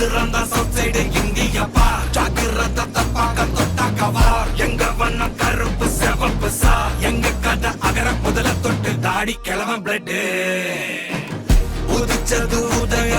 மதுரந்தா south side இந்தியப்பா ஜாக்கிரத தப்பாக்க தொட்டாக்கவா எங்க வண்ணம் கருப்பு செவப்பு சா எங்க கதை அகர முதல தொட்டு தாடி கிழவன் பிளட் உதிச்சது உதய